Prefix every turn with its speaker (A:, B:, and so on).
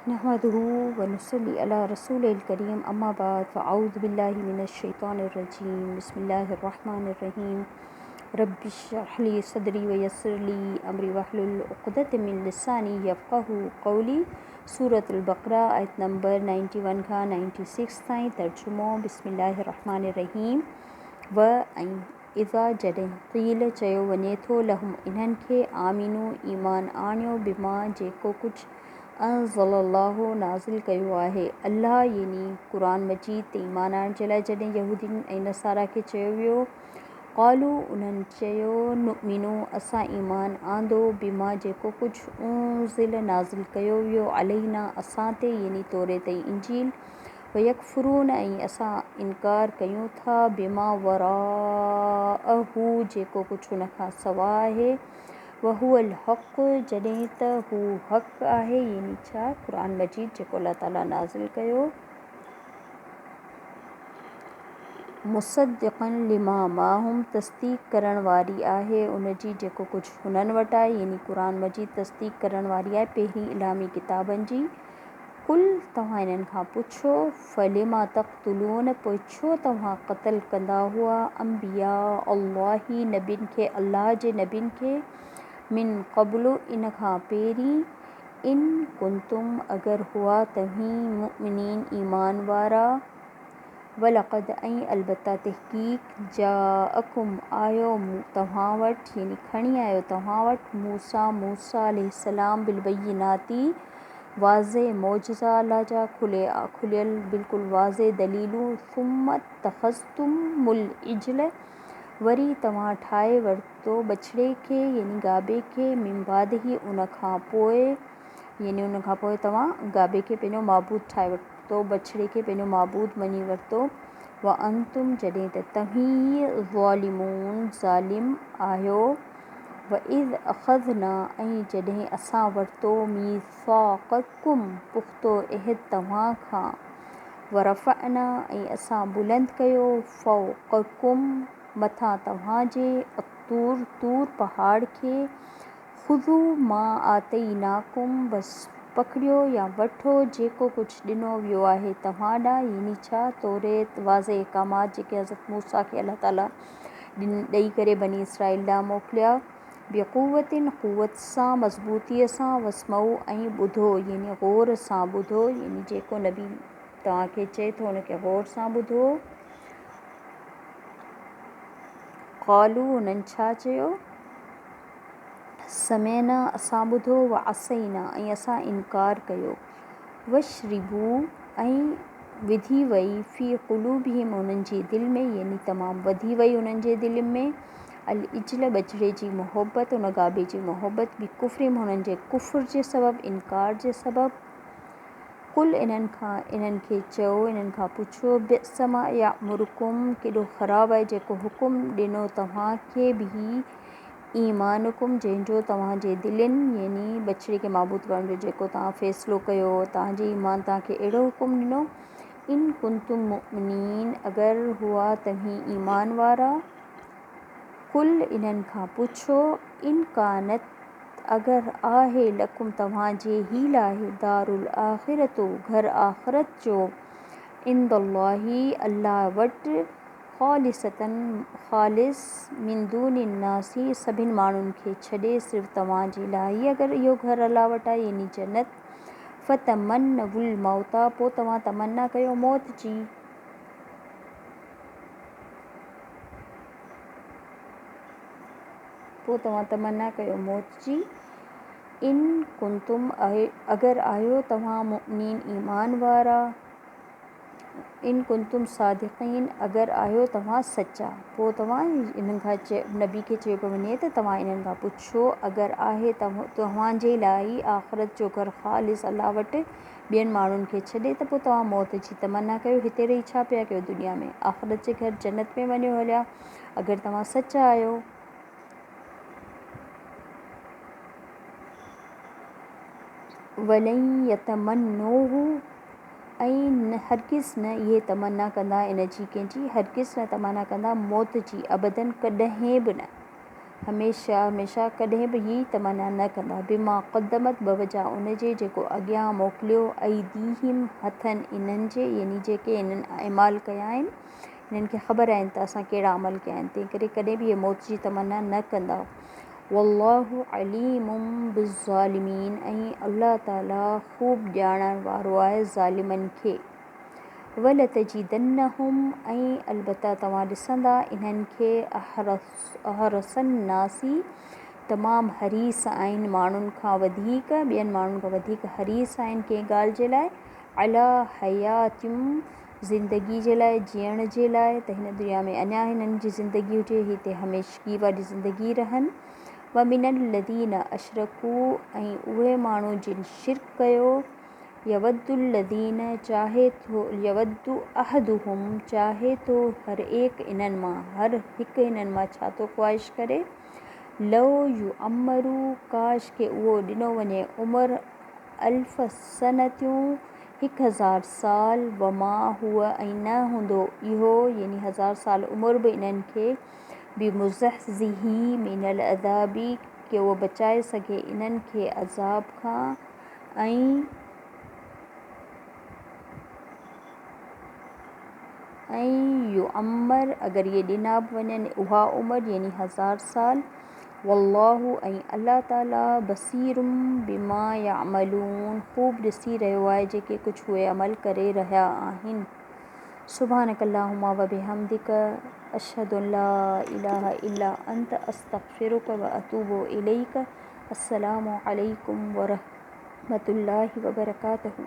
A: नहमदुहु व नुसल्ली अला रसूलिल करीम अम्मा बाद फ़अऊज़ु बिल्लाहि मिनश शैतानिर रजीम बिस्मिल्लाहिर रहमानिर रहीम रब्बि इश्रह ली सदरी व यस्सिर ली अमरी वहलुल उक़दतम मिन लिसानी यफ़क़हू क़ौली। सूरतुल बक़रा आयत नंबर 91 खां 96 ताईं। तर्जुमो बिस्मिल्लाहिर रहमानिर रहीम। व ऐं इज़ा जॾहिं क़ील चयो वञे थो लहुम इन्हनि खे आमीनू ईमान आणियो बिमा जेको कुझु अनज़लल्लाहु नाज़िल कयो आहे अल्लाह यानी क़ुरान मजीद ते ईमान आणण जे लाइ जॾहिं यहूदियुनि ऐं नसारा खे चयो वियो क़ालू उन्हनि चयो नुमिनू असां ईमान आंदो बिमा जेको कुझु उनज़िल नाज़िल कयो वियो अलैना असां ते यानी तौरेत ऐं इंजील वयकफ़ुरून ऐं असां इनकार कयूं था बिमा वराअहू जेको कुझु हुन खां सवाइ आहे वहुअल हक़ जॾहिं त हू हक़ आहे यानी छा क़ुरान मजीद जेको अल्लाह ताला नाज़िल कयो मुसद्दिक़न लिमा माहुम तस्दीक़ करण वारी आहे उनजी जेको कुझु हुननि वटि आहे यानी क़ुरान मजीद तस्दीक़ करण वारी आहे पहिरीं इलामी किताबनि जी। कुल तव्हां इन्हनि खां पुछो फ़लिमा तक़्तुलून पोइ छो तव्हां क़त्ल कंदा हुआ अंबिया अल्लाही नबियुनि खे अल्लाह जे नबियुनि खे मिन क़ब्लु इन खां पहिरीं इन कुंतुम अगरि हुआ तव्हीं मुमिनीन ईमान वारा वलक़द ऐं अलबत्ता तहक़ीक़ जाअकुम आयो तव्हां वटि यानी खणी आयो तव्हां वटि मूसा अलैहिस्सलाम बिलबय्यिनाती वाज़े मौजज़ा अल्लाह जा खुलियल बिल्कुलु वाज़े दलीलूं सुम्म तख़ज़्तुमुल इज्ल वरी तव्हां ठाहे वरितो बछड़े खे यानी गाबे खे मिन बादिही उन खां पोइ तव्हां गाबे खे पंहिंजो माबूद ठाहे वरितो बछड़े खे पंहिंजो माबूद मञी वरितो व अंतुम जॾहिं त तव्हीं ज़ालिमून ज़ालिम आहियो व इज़ अख़ज़ना ऐं जॾहिं असां वरितो मीसाक़कुम पुख़्तो इहद तव्हां खां वरफ़अना ऐं असां बुलंद कयो फ़ौक़कुम मथां तव्हांजे तूर पहाड़ खे ख़ुज़ू मां आतईनाकुम बस पकड़ियो या वठो जेको कुझु ॾिनो वियो आहे तव्हां ॾांहुं यानी छा तौरेत वाज़े अहकामात जेके हज़रत मूसा खे अल्लाह ताला ॾेई करे बनी इसराईल ॾांहुं मोकिलिया बेक़ुवतिन क़ुवत सां मज़बूतीअ सां वस्मऊ ऐं ॿुधो यानी ग़ौर सां ॿुधो यानी जेको नबी तव्हांखे चए थो हुनखे ग़ौर सां ॿुधो। क़ालू उन्हनि छा चयो समेना असां ॿुधो व असैना ऐं असां इनकार कयो वशरिबू ऐं विधी वई फ़ी क़ुलूबिहिम उन्हनि जी दिलि में यानी तमामु वधी वई उन्हनि जे दिलि में अल इज्ल बछड़े जी मोहबत उन गाबे जी मोहबत बि कुफ़्रिम हुननि जे कुफ़्र जे सबबु इनकार जे सबबु कुल इन्हनि खे चयो इन्हनि खां पुछो बिसमा यामुरुकुम केॾो ख़राबु आहे जेको हुकुम ॾिनो तव्हांखे बि ईमानुकुम जंहिंजो तव्हांजे दिलनि यानी बछड़े खे माबूद करण जो जेको तव्हां फ़ैसिलो कयो तव्हांजे ईमान तव्हांखे अहिड़ो हुकुम ॾिनो इन कुंतुम मुमिनीन अगरि हुआ तव्हीं ईमान वारा कुल इन्हनि खां पुछो इन कानत अगरि आहे लकुम तव्हांजे ही लाइ दारुल आख़िरतो घर आख़िरत जो इंदल्लाही अल्लाह वटि ख़ालिसतन ख़ालिस मिन दूनिन नासी सभिनि माण्हुनि खे छॾे सिर्फ़ु तव्हांजे लाइ अगरि इहो घर अल्लाह वटि आहे यानी जन्नत फ़तमन्नवुल मौता पोइ तव्हां तमन्ना कयो मौत जी इन कुंतुम अगरि आहियो तव्हां मुमिनीन ईमान वारा इन कुंतुम सादिक़ीन अगरि आहियो तव्हां सचा पोइ तव्हां इन्हनि खां नबी खे चयो पियो वञे त तव्हां इन्हनि खां पुछो अगरि आहे तव्हांजे लाइ आख़िरत जो घर ख़ालिस अल्लाह वटि ॿियनि माण्हुनि खे छॾे त पोइ तव्हां मौत जी तमन्ना कयो हिते रही छा पिया कयो दुनिया में आख़िरत जे घर जन्नत में वञो हलिया अगरि तव्हां सचा आहियो। वलई यतमन्नोहु ऐं हरगिज़ न इहे तमन्ना कंदा इन जी कंहिंजी हरगिज़ न तमन्ना कंदा मौत जी अबदन कॾहिं बि न हमेशा हमेशा कॾहिं बि हीअ तमना न कंदा। बिमा क़दमत बवजा उन जे जेको अॻियां मोकिलियो ऐदीहिम हथनि इन्हनि जे, यानी जेके इन्हनि अमाल कया आहिनि, इन्हनि खे ख़बर आहिनि त असां कहिड़ा अमल कया आहिनि, तंहिं करे कॾहिं बि इहे मौत जी तमना न कंदा। वल्लाहु अलीमुम बिज़्ज़ालिमीन, ऐं अल्लाह ताला ख़ूब ॼाणण वारो आहे ज़ालिमनि खे। वलतजीदन्नहुम, ऐं अलबत्ता तव्हां ॾिसंदा इन्हनि खे अहरसन्नासी, तमामु हरीस आहिनि माण्हुनि खां वधीक, ॿियनि माण्हुनि खां वधीक हरीस आहिनि कंहिं ॻाल्हि जे लाइ, अला हयातिम, ज़िंदगी जे लाइ, जीअण जे लाइ, त हिन दुनिया में अञा हिननि जी ज़िंदगी हुजे, हिते हमेशगी वारी ज़िंदगी रहनि। व मिनल लदीन अशरकू, ऐं उहे माण्हू जिन शिरक कयो, यवद्दुल लदीन, चाहे थो, यवद्दु अहदुहुम, चाहे थो हर एक इन्हनि मां, हर हिकु इन्हनि मां छा थो ख़्वाहिश करे, लव यू अमरू, काश के उहो ॾिनो वञे उमिरि, अल्फ़ सनतियूं, 1000 साल, वमा हुआ, ऐं न हूंदो इहो, यानी 1000 साल उमिरि बि इन्हनि खे, बिमुज़हज़िही मिनल अज़ाबी, के उहो बचाए सघे इन्हनि खे अज़ाब खां, ऐं यू अमर, अगरि इहे ॾिना बि वञनि उहा उमिरि यानी 1000 साल। वल्लाहु, ऐं अल्लाह ताला बसीरुम बिमा यामलून, ख़ूब ॾिसी रहियो आहे जेके कुझु उहे अमल करे रहिया आहिनि। सुभानक अल्लाहुम्मा व बिहम्दिक, अशहदु अन ला इलाहा इल्ला अंत, अस्तग़फिरुक व अतूबु इलैक। अस्सलामु अलैकुम व रहमतुल्लाहि व बरकातहू।